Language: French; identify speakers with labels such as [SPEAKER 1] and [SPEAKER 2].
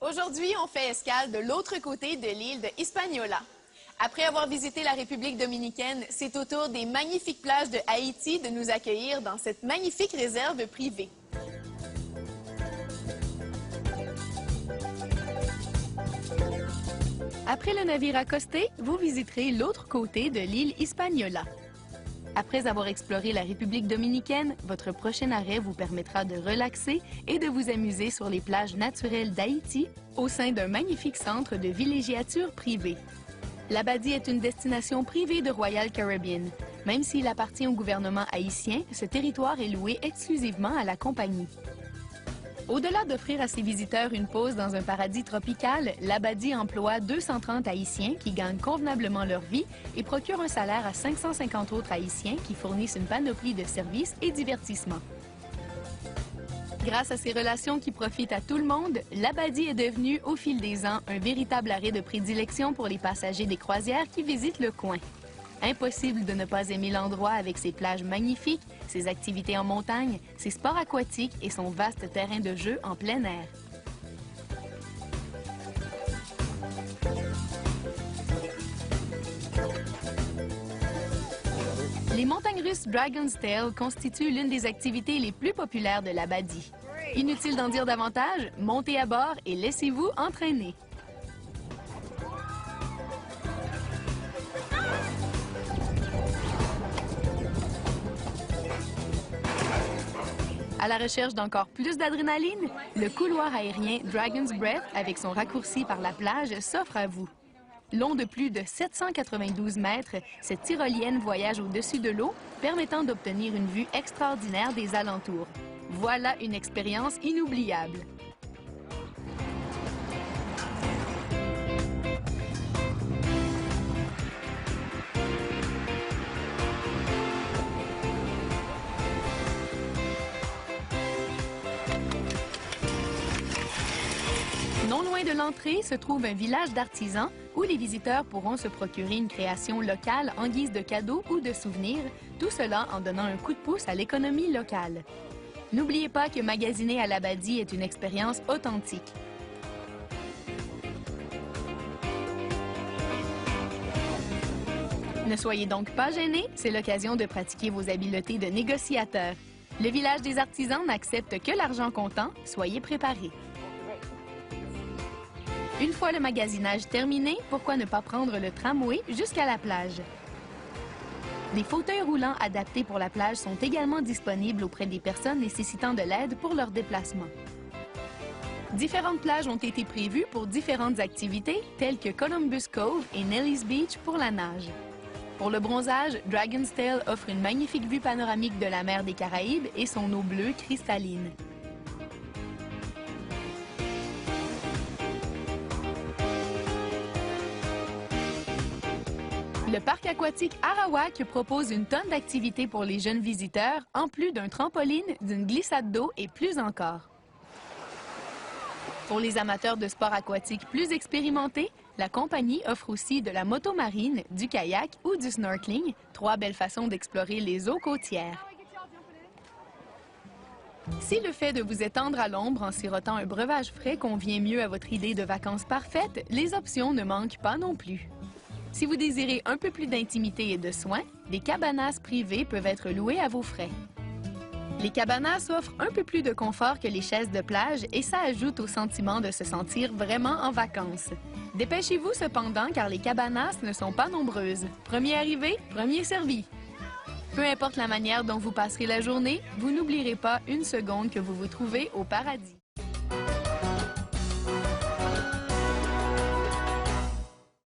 [SPEAKER 1] Aujourd'hui, on fait escale de l'autre côté de l'île de Hispaniola. Après avoir visité la République dominicaine, c'est au tour des magnifiques plages de Haïti de nous accueillir dans cette magnifique réserve privée. Après le navire accosté, vous visiterez l'autre côté de l'île Hispaniola. Après avoir exploré la République dominicaine, votre prochain arrêt vous permettra de relaxer et de vous amuser sur les plages naturelles d'Haïti au sein d'un magnifique centre de villégiature privée. Labadie est une destination privée de Royal Caribbean. Même s'il appartient au gouvernement haïtien, ce territoire est loué exclusivement à la compagnie. Au-delà d'offrir à ses visiteurs une pause dans un paradis tropical, Labadie emploie 230 Haïtiens qui gagnent convenablement leur vie et procure un salaire à 550 autres Haïtiens qui fournissent une panoplie de services et divertissements. Grâce à ces relations qui profitent à tout le monde, Labadie est devenu, au fil des ans, un véritable arrêt de prédilection pour les passagers des croisières qui visitent le coin. Impossible de ne pas aimer l'endroit avec ses plages magnifiques, ses activités en montagne, ses sports aquatiques et son vaste terrain de jeu en plein air. Les montagnes russes Dragon's Tail constituent l'une des activités les plus populaires de Labadie. Inutile d'en dire davantage, montez à bord et laissez-vous entraîner. À la recherche d'encore plus d'adrénaline, le couloir aérien Dragon's Breath, avec son raccourci par la plage, s'offre à vous. Long de plus de 792 mètres, cette tyrolienne voyage au-dessus de l'eau, permettant d'obtenir une vue extraordinaire des alentours. Voilà une expérience inoubliable. Non loin de l'entrée se trouve un village d'artisans où les visiteurs pourront se procurer une création locale en guise de cadeau ou de souvenir, tout cela en donnant un coup de pouce à l'économie locale. N'oubliez pas que magasiner à Labadie est une expérience authentique. Ne soyez donc pas gênés, c'est l'occasion de pratiquer vos habiletés de négociateur. Le village des artisans n'accepte que l'argent comptant, soyez préparés. Une fois le magasinage terminé, pourquoi ne pas prendre le tramway jusqu'à la plage? Des fauteuils roulants adaptés pour la plage sont également disponibles auprès des personnes nécessitant de l'aide pour leur déplacement. Différentes plages ont été prévues pour différentes activités, telles que Columbus Cove et Nelly's Beach pour la nage. Pour le bronzage, Dragon's Tail offre une magnifique vue panoramique de la mer des Caraïbes et son eau bleue cristalline. Le parc aquatique Arawak propose une tonne d'activités pour les jeunes visiteurs, en plus d'un trampoline, d'une glissade d'eau et plus encore. Pour les amateurs de sports aquatiques plus expérimentés, la compagnie offre aussi de la moto marine, du kayak ou du snorkeling, trois belles façons d'explorer les eaux côtières. Si le fait de vous étendre à l'ombre en sirotant un breuvage frais convient mieux à votre idée de vacances parfaites, les options ne manquent pas non plus. Si vous désirez un peu plus d'intimité et de soins, des cabanas privées peuvent être louées à vos frais. Les cabanas offrent un peu plus de confort que les chaises de plage et ça ajoute au sentiment de se sentir vraiment en vacances. Dépêchez-vous cependant car les cabanas ne sont pas nombreuses. Premier arrivé, premier servi. Peu importe la manière dont vous passerez la journée, vous n'oublierez pas une seconde que vous vous trouvez au paradis.